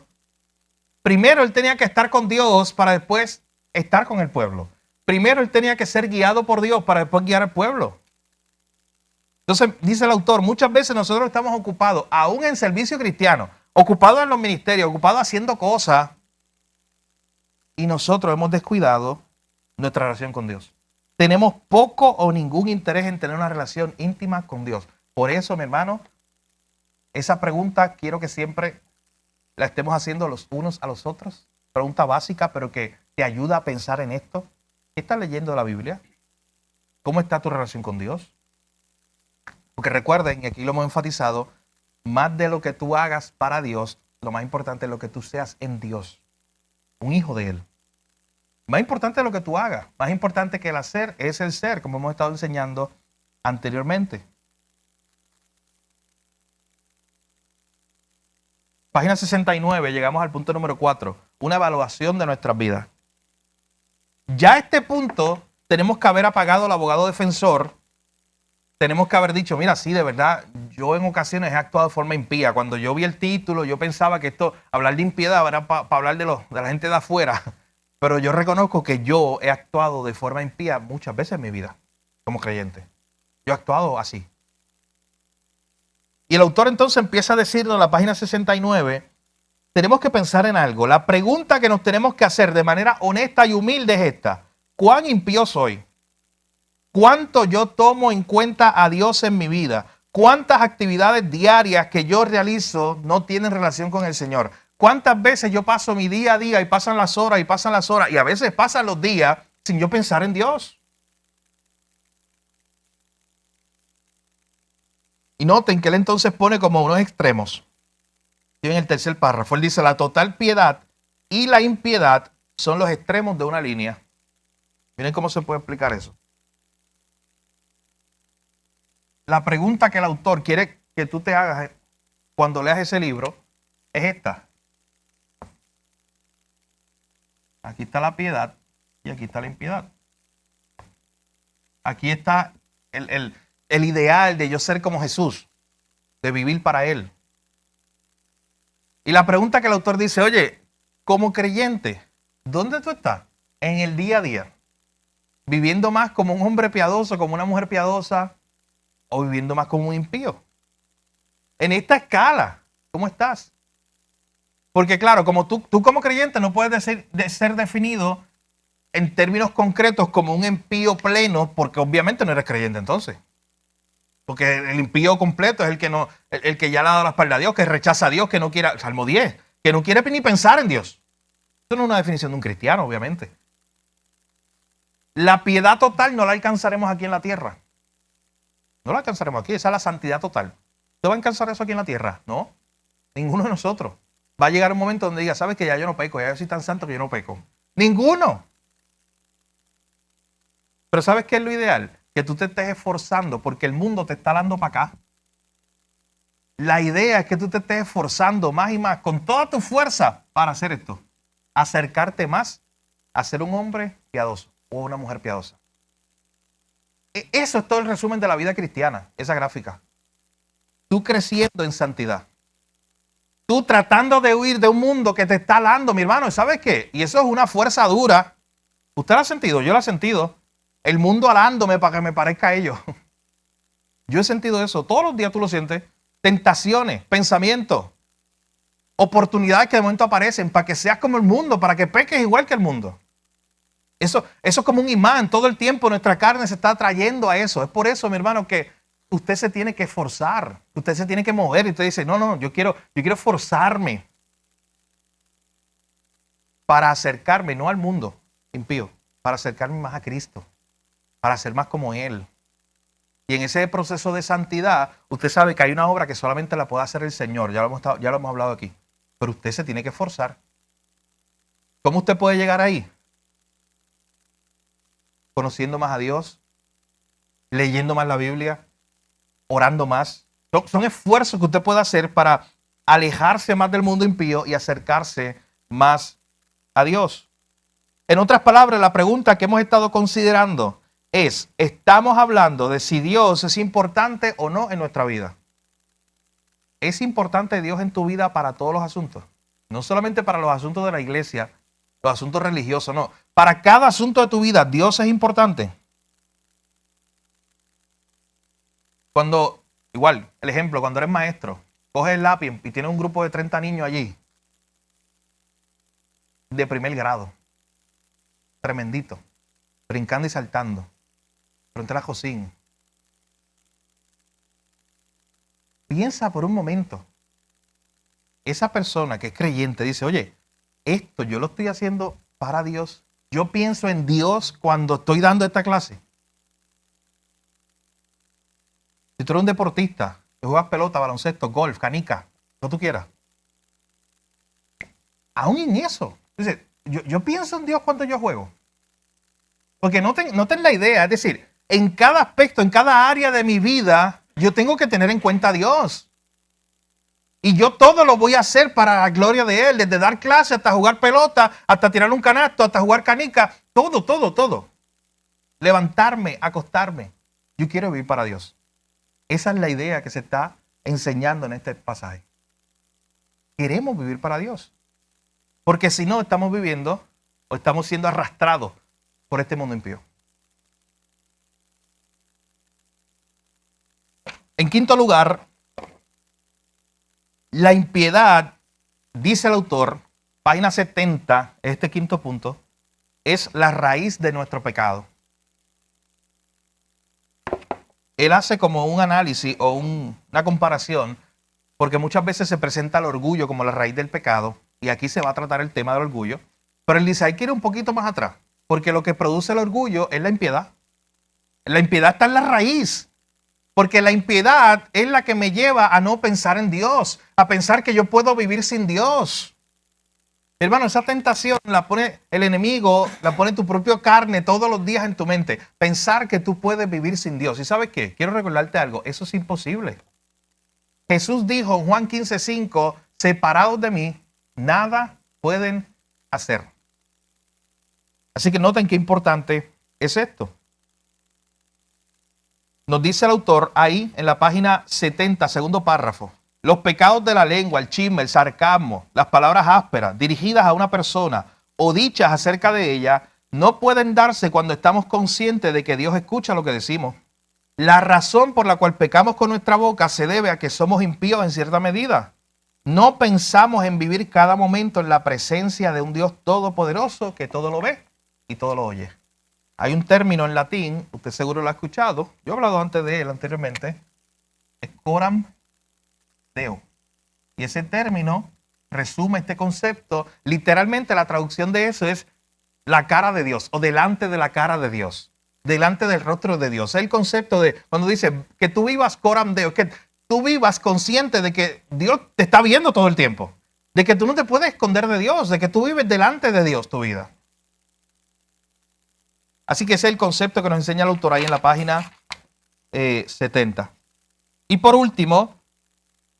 Primero él tenía que estar con Dios para después estar con el pueblo. Primero él tenía que ser guiado por Dios para después guiar al pueblo. Entonces, dice el autor, muchas veces nosotros estamos ocupados, aún en servicio cristiano, ocupados en los ministerios, ocupados haciendo cosas, y nosotros hemos descuidado nuestra relación con Dios. Tenemos poco o ningún interés en tener una relación íntima con Dios. Por eso, mi hermano, esa pregunta quiero que siempre la estemos haciendo los unos a los otros. Pregunta básica, pero que te ayuda a pensar en esto. ¿Qué estás leyendo la Biblia? ¿Cómo está tu relación con Dios? Porque recuerden, y aquí lo hemos enfatizado, más de lo que tú hagas para Dios, lo más importante es lo que tú seas en Dios, un hijo de Él. Más importante es lo que tú hagas, más importante que el hacer es el ser, como hemos estado enseñando anteriormente. Página 69, llegamos al punto número 4, una evaluación de nuestras vidas. Ya a este punto tenemos que haber apagado al abogado defensor, tenemos que haber dicho, mira, sí, de verdad, yo en ocasiones he actuado de forma impía. Cuando yo vi el título, yo pensaba que esto, hablar de impiedad era para hablar de la gente de afuera, pero yo reconozco que yo he actuado de forma impía muchas veces en mi vida, como creyente. Yo he actuado así. Y el autor entonces empieza a decirnos en la página 69, tenemos que pensar en algo. La pregunta que nos tenemos que hacer de manera honesta y humilde es esta. ¿Cuán impío soy? ¿Cuánto yo tomo en cuenta a Dios en mi vida? ¿Cuántas actividades diarias que yo realizo no tienen relación con el Señor? ¿Cuántas veces yo paso mi día a día y pasan las horas y a veces pasan los días sin yo pensar en Dios? Y noten que él entonces pone como unos extremos. Y en el tercer párrafo, él dice, la total piedad y la impiedad son los extremos de una línea. Miren cómo se puede explicar eso. La pregunta que el autor quiere que tú te hagas cuando leas ese libro es esta. Aquí está la piedad y aquí está la impiedad. Aquí está el ideal de yo ser como Jesús, de vivir para Él. Y la pregunta que el autor dice, oye, como creyente, ¿dónde tú estás? En el día a día. ¿Viviendo más como un hombre piadoso, como una mujer piadosa, o viviendo más como un impío? En esta escala, ¿cómo estás? Porque claro, como tú como creyente no puedes ser definido en términos concretos como un impío pleno, porque obviamente no eres creyente entonces. Porque el impío completo es el que ya le ha dado la espalda a Dios, que rechaza a Dios, que no quiere, Salmo 10, que no quiere ni pensar en Dios. Eso no es una definición de un cristiano, obviamente. La piedad total no la alcanzaremos aquí en la tierra. No la alcanzaremos aquí, esa es la santidad total. ¿Usted va a alcanzar eso aquí en la tierra? No, ninguno de nosotros. Va a llegar un momento donde diga, sabes que ya yo no peco, ya yo soy tan santo que yo no peco. Ninguno. Pero ¿sabes qué es lo ideal? Que tú te estés esforzando porque el mundo te está dando para acá. La idea es que tú te estés esforzando más y más con toda tu fuerza para hacer esto. Acercarte más a ser un hombre piadoso o una mujer piadosa. Eso es todo el resumen de la vida cristiana, esa gráfica. Tú creciendo en santidad. Tú tratando de huir de un mundo que te está alando, mi hermano. ¿Sabes qué? Y eso es una fuerza dura. ¿Usted lo ha sentido? Yo lo he sentido. El mundo alándome para que me parezca a ellos. Yo he sentido eso. Todos los días tú lo sientes. Tentaciones, pensamientos, oportunidades que de momento aparecen para que seas como el mundo, para que peques igual que el mundo. Eso es como un imán. Todo el tiempo nuestra carne se está atrayendo a eso. Es por eso, mi hermano, que usted se tiene que esforzar. Usted se tiene que mover. Y usted dice, no, yo quiero esforzarme para acercarme, no al mundo impío, para acercarme más a Cristo, para ser más como Él. Y en ese proceso de santidad, usted sabe que hay una obra que solamente la puede hacer el Señor. Ya lo hemos hablado aquí. Pero usted se tiene que esforzar. ¿Cómo usted puede llegar ahí? Conociendo más a Dios, leyendo más la Biblia, orando más. Son esfuerzos que usted puede hacer para alejarse más del mundo impío y acercarse más a Dios. En otras palabras, la pregunta que hemos estado considerando es, ¿estamos hablando de si Dios es importante o no en nuestra vida? ¿Es importante Dios en tu vida para todos los asuntos? No solamente para los asuntos de la iglesia, los asuntos religiosos, no. Para cada asunto de tu vida, Dios es importante. Igual, el ejemplo, cuando eres maestro, coges el lápiz y tienes un grupo de 30 niños allí, de primer grado, tremendito, brincando y saltando, frente a la Josín. Piensa por un momento, esa persona que es creyente dice, oye, esto yo lo estoy haciendo para Dios. Yo pienso en Dios cuando estoy dando esta clase. Si tú eres un deportista, que juegas pelota, baloncesto, golf, canica, lo que tú quieras. Aún en eso. Entonces, yo pienso en Dios cuando yo juego. Porque noten la idea, es decir, en cada aspecto, en cada área de mi vida, yo tengo que tener en cuenta a Dios. Y yo todo lo voy a hacer para la gloria de Él, desde dar clase hasta jugar pelota, hasta tirar un canasto, hasta jugar canica, todo. Levantarme, acostarme. Yo quiero vivir para Dios. Esa es la idea que se está enseñando en este pasaje. Queremos vivir para Dios. Porque si no, estamos viviendo o estamos siendo arrastrados por este mundo impío. En quinto lugar, la impiedad, dice el autor, página 70, este quinto punto, es la raíz de nuestro pecado. Él hace como un análisis o una comparación, porque muchas veces se presenta el orgullo como la raíz del pecado, y aquí se va a tratar el tema del orgullo, pero él dice, hay que ir un poquito más atrás, porque lo que produce el orgullo es la impiedad. La impiedad está en la raíz. Porque la impiedad es la que me lleva a no pensar en Dios, a pensar que yo puedo vivir sin Dios. Hermano, esa tentación la pone el enemigo, la pone tu propia carne todos los días en tu mente. Pensar que tú puedes vivir sin Dios. ¿Y sabes qué? Quiero recordarte algo. Eso es imposible. Jesús dijo en Juan 15:5, separados de mí, nada pueden hacer. Así que noten qué importante es esto. Nos dice el autor ahí en la página 70, segundo párrafo. Los pecados de la lengua, el chisme, el sarcasmo, las palabras ásperas dirigidas a una persona o dichas acerca de ella no pueden darse cuando estamos conscientes de que Dios escucha lo que decimos. La razón por la cual pecamos con nuestra boca se debe a que somos impíos en cierta medida. No pensamos en vivir cada momento en la presencia de un Dios todopoderoso que todo lo ve y todo lo oye. Hay un término en latín, usted seguro lo ha escuchado, yo he hablado antes de él anteriormente, es coram deo. Y ese término resume este concepto, literalmente la traducción de eso es la cara de Dios o delante de la cara de Dios, delante del rostro de Dios. Es el concepto de cuando dice que tú vivas coram deo, que tú vivas consciente de que Dios te está viendo todo el tiempo, de que tú no te puedes esconder de Dios, de que tú vives delante de Dios tu vida. Así que ese es el concepto que nos enseña el autor ahí en la página 70. Y por último,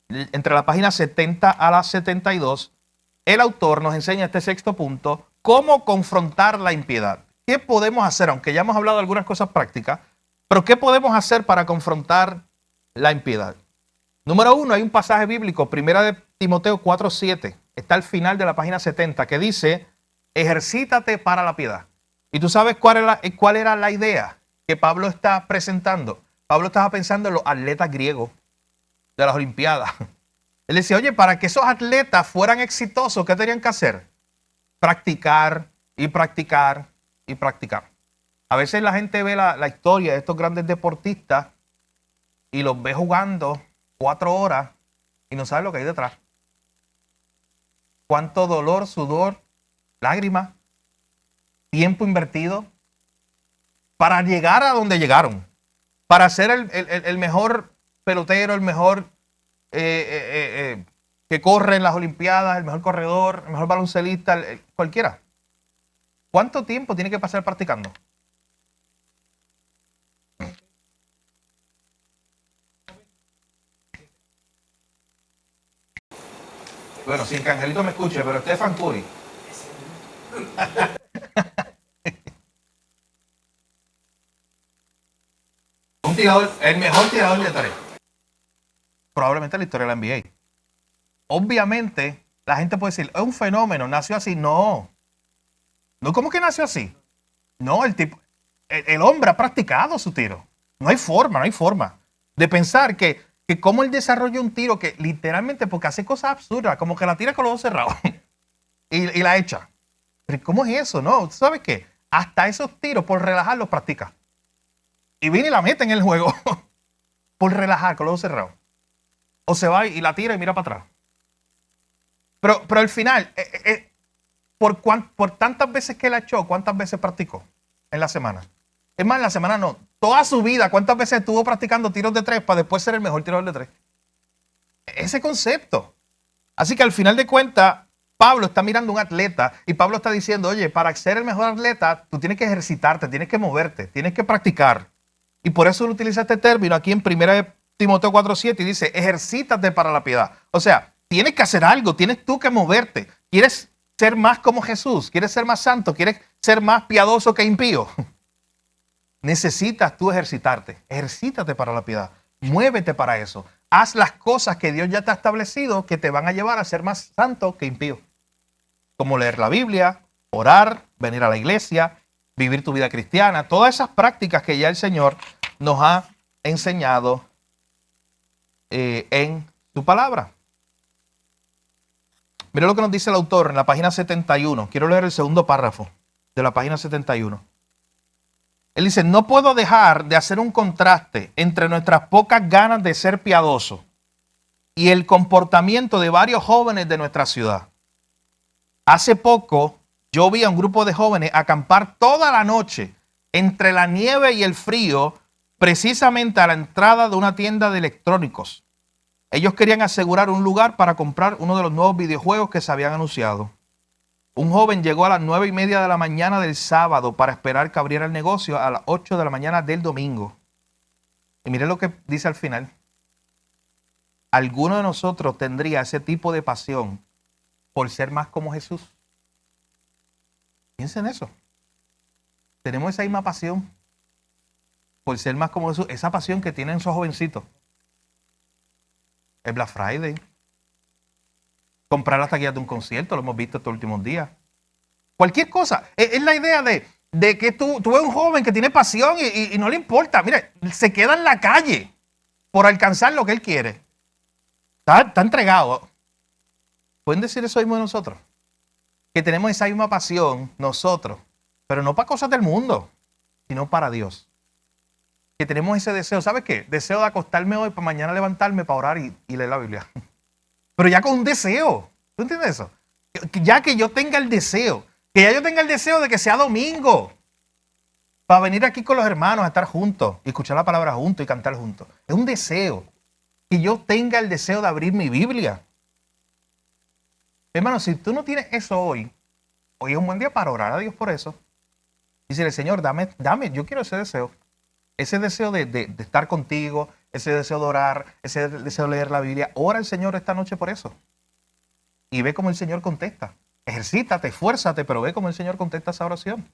entre la página 70 a la 72, el autor nos enseña este sexto punto, cómo confrontar la impiedad. ¿Qué podemos hacer? Aunque ya hemos hablado de algunas cosas prácticas, pero ¿qué podemos hacer para confrontar la impiedad? Número uno, hay un pasaje bíblico, 1 Timoteo 4:7, está al final de la página 70, que dice, ejercítate para la piedad. ¿Y tú sabes cuál era la idea que Pablo está presentando? Pablo estaba pensando en los atletas griegos de las Olimpiadas. Él decía, oye, para que esos atletas fueran exitosos, ¿qué tenían que hacer? Practicar y practicar y practicar. A veces la gente ve la historia de estos grandes deportistas y los ve jugando 4 horas y no sabe lo que hay detrás. Cuánto dolor, sudor, lágrimas, tiempo invertido para llegar a donde llegaron, para ser el mejor pelotero, el mejor que corre en las Olimpiadas, el mejor corredor, el mejor baloncelista, cualquiera. ¿Cuánto tiempo tiene que pasar practicando? Bueno, sin que Angelito me escuche, pero Stephen Curry. Un tirador, el mejor tirador de 3. Probablemente en la historia de la NBA. Obviamente, la gente puede decir, es un fenómeno, nació así. No. No, ¿cómo que nació así? No, el hombre ha practicado su tiro. No hay forma de pensar que cómo él desarrolla un tiro que literalmente, porque hace cosas absurdas, como que la tira con los ojos cerrados y la echa. Pero ¿cómo es eso? No, ¿tú sabes qué? Hasta esos tiros, por relajar, los practica. Y viene y la mete en el juego por relajar, con los ojos cerrados. O se va y la tira y mira para atrás. Pero al final, por tantas veces que la echó, ¿cuántas veces practicó en la semana? Es más, en la semana no. Toda su vida, ¿cuántas veces estuvo practicando tiros de 3 para después ser el mejor tirador de 3? Ese concepto. Así que al final de cuentas, Pablo está mirando a un atleta y Pablo está diciendo, oye, para ser el mejor atleta, tú tienes que ejercitarte, tienes que moverte, tienes que practicar. Y por eso él utiliza este término aquí en 1 Timoteo 4:7 y dice, ejercítate para la piedad. O sea, tienes que hacer algo, tienes tú que moverte. ¿Quieres ser más como Jesús? ¿Quieres ser más santo? ¿Quieres ser más piadoso que impío? Necesitas tú ejercitarte. Ejercítate para la piedad. Muévete para eso. Haz las cosas que Dios ya te ha establecido que te van a llevar a ser más santo que impío. Como leer la Biblia, orar, venir a la iglesia, vivir tu vida cristiana. Todas esas prácticas que ya el Señor nos ha enseñado en su palabra. Mira lo que nos dice el autor en la página 71. Quiero leer el segundo párrafo de la página 71. Él dice, no puedo dejar de hacer un contraste entre nuestras pocas ganas de ser piadoso y el comportamiento de varios jóvenes de nuestra ciudad. Hace poco yo vi a un grupo de jóvenes acampar toda la noche entre la nieve y el frío, precisamente a la entrada de una tienda de electrónicos. Ellos querían asegurar un lugar para comprar uno de los nuevos videojuegos que se habían anunciado. Un joven llegó a las 9:30 de la mañana del sábado para esperar que abriera el negocio a las 8 de la mañana del domingo. Y mire lo que dice al final. ¿Alguno de nosotros tendría ese tipo de pasión por ser más como Jesús? Piensen en eso. Tenemos esa misma pasión por ser más como Jesús. Esa pasión que tienen esos jovencitos. El Black Friday. Comprar las taquillas de un concierto, lo hemos visto estos últimos días. Cualquier cosa. Es la idea de que tú ves un joven que tiene pasión y no le importa. Mira, se queda en la calle por alcanzar lo que él quiere. Está entregado. ¿Pueden decir eso mismo de nosotros? Que tenemos esa misma pasión nosotros, pero no para cosas del mundo, sino para Dios. Que tenemos ese deseo. ¿Sabes qué? Deseo de acostarme hoy para mañana levantarme para orar y leer la Biblia. Pero ya con un deseo. ¿Tú entiendes eso? Ya que yo tenga el deseo. Que ya yo tenga el deseo de que sea domingo. Para venir aquí con los hermanos a estar juntos. Y escuchar la palabra juntos y cantar juntos. Es un deseo. Que yo tenga el deseo de abrir mi Biblia. Hermano, si tú no tienes eso hoy es un buen día para orar a Dios por eso. Y decirle, Señor, dame, yo quiero ese deseo. Ese deseo de estar contigo, ese deseo de orar, ese deseo de leer la Biblia. Ora al Señor esta noche por eso. Y ve cómo el Señor contesta. Ejercítate, esfuérzate, pero ve cómo el Señor contesta esa oración.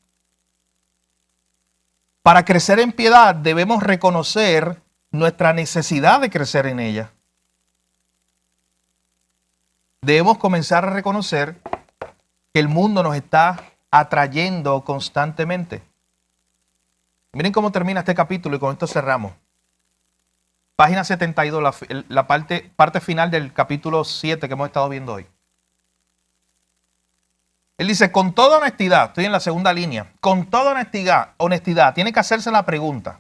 Para crecer en piedad debemos reconocer nuestra necesidad de crecer en ella. Debemos comenzar a reconocer que el mundo nos está atrayendo constantemente. Miren cómo termina este capítulo y con esto cerramos. Página 72, la parte final del capítulo 7 que hemos estado viendo hoy. Él dice, con toda honestidad, estoy en la segunda línea, con toda honestidad, tiene que hacerse la pregunta,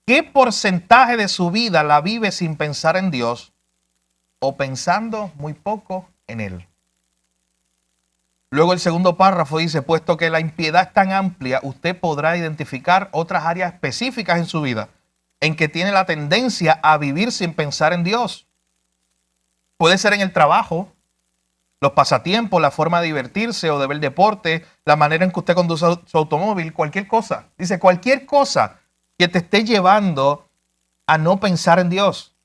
¿qué porcentaje de su vida la vive sin pensar en Dios o pensando muy poco en Él? Luego el segundo párrafo dice, puesto que la impiedad es tan amplia, usted podrá identificar otras áreas específicas en su vida en que tiene la tendencia a vivir sin pensar en Dios. Puede ser en el trabajo, los pasatiempos, la forma de divertirse o de ver deporte, la manera en que usted conduce su automóvil, cualquier cosa. Dice, cualquier cosa que te esté llevando a no pensar en Dios.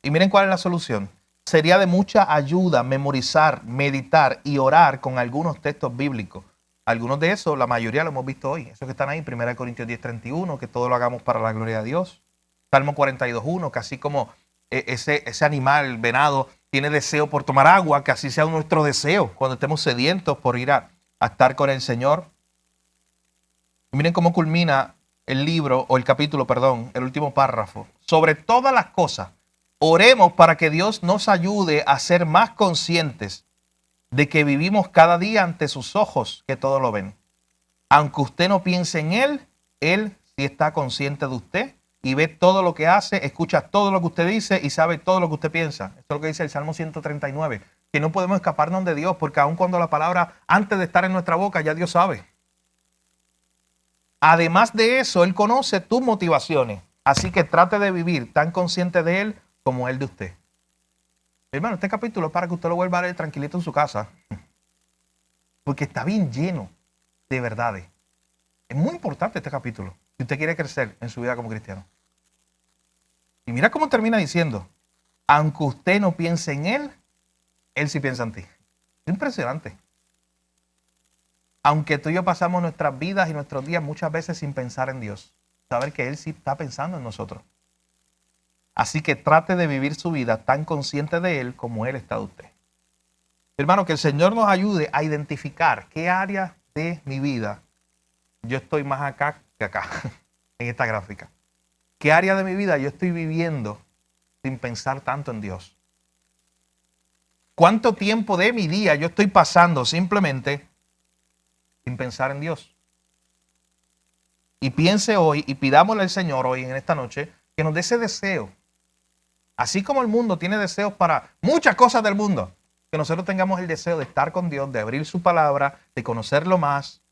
Y miren cuál es la solución. Sería de mucha ayuda memorizar, meditar y orar con algunos textos bíblicos. Algunos de esos, la mayoría lo hemos visto hoy. Esos que están ahí, 1 Corintios 10:31, que todo lo hagamos para la gloria de Dios. Salmo 42:1, que así como ese animal, el venado, tiene deseo por tomar agua, que así sea nuestro deseo cuando estemos sedientos por ir a estar con el Señor. Y miren cómo culmina el libro, o el capítulo, perdón, el último párrafo. Sobre todas las cosas, oremos para que Dios nos ayude a ser más conscientes de que vivimos cada día ante sus ojos que todo lo ven. Aunque usted no piense en Él sí está consciente de usted y ve todo lo que hace, escucha todo lo que usted dice y sabe todo lo que usted piensa. Esto es lo que dice el Salmo 139, que no podemos escaparnos de Dios, porque aun cuando la palabra, antes de estar en nuestra boca, ya Dios sabe. Además de eso, Él conoce tus motivaciones, así que trate de vivir tan consciente de Él como Él de usted. Hermano, este capítulo es para que usted lo vuelva a leer tranquilito en su casa. porque está bien lleno de verdades. Es muy importante este capítulo, si usted quiere crecer en su vida como cristiano. Y mira cómo termina diciendo, aunque usted no piense en Él sí piensa en ti. Es impresionante. Aunque tú y yo pasamos nuestras vidas y nuestros días muchas veces sin pensar en Dios, saber que Él sí está pensando en nosotros. Así que trate de vivir su vida tan consciente de Él como Él está de usted. Hermano, que el Señor nos ayude a identificar qué área de mi vida yo estoy más acá que acá, en esta gráfica. ¿Qué área de mi vida yo estoy viviendo sin pensar tanto en Dios? ¿Cuánto tiempo de mi día yo estoy pasando simplemente sin pensar en Dios? Y piense hoy y pidámosle al Señor hoy en esta noche que nos dé ese deseo. Así como el mundo tiene deseos para muchas cosas del mundo, que nosotros tengamos el deseo de estar con Dios, de abrir su palabra, de conocerlo más,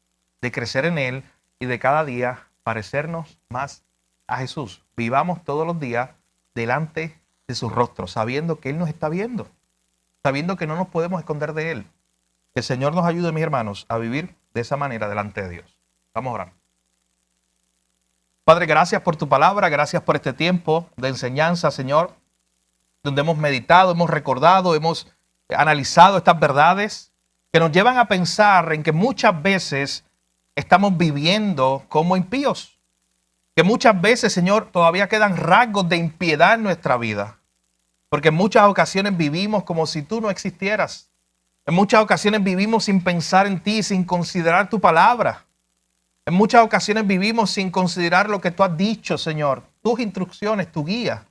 de crecer en Él y de cada día parecernos más a Jesús. Vivamos todos los días delante de su rostro, sabiendo que Él nos está viendo, sabiendo que no nos podemos esconder de Él. Que el Señor nos ayude, mis hermanos, a vivir de esa manera delante de Dios. Vamos a orar. Padre, gracias por tu palabra, gracias por este tiempo de enseñanza, Señor, donde hemos meditado, hemos recordado, hemos analizado estas verdades que nos llevan a pensar en que muchas veces estamos viviendo como impíos, que muchas veces, Señor, todavía quedan rasgos de impiedad en nuestra vida, porque en muchas ocasiones vivimos como si tú no existieras. En muchas ocasiones vivimos sin pensar en ti, sin considerar tu palabra. En muchas ocasiones vivimos sin considerar lo que tú has dicho, Señor, tus instrucciones, tu guía.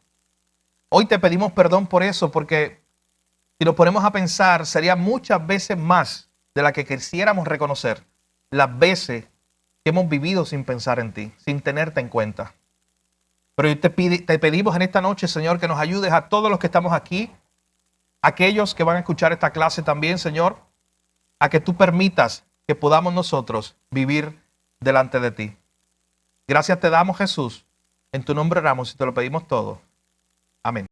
Hoy te pedimos perdón por eso, porque si nos ponemos a pensar, sería muchas veces más de la que quisiéramos reconocer las veces que hemos vivido sin pensar en ti, sin tenerte en cuenta. Pero te pedimos en esta noche, Señor, que nos ayudes a todos los que estamos aquí, aquellos que van a escuchar esta clase también, Señor, a que tú permitas que podamos nosotros vivir delante de ti. Gracias te damos, Jesús. En tu nombre oramos y te lo pedimos todo. Amén.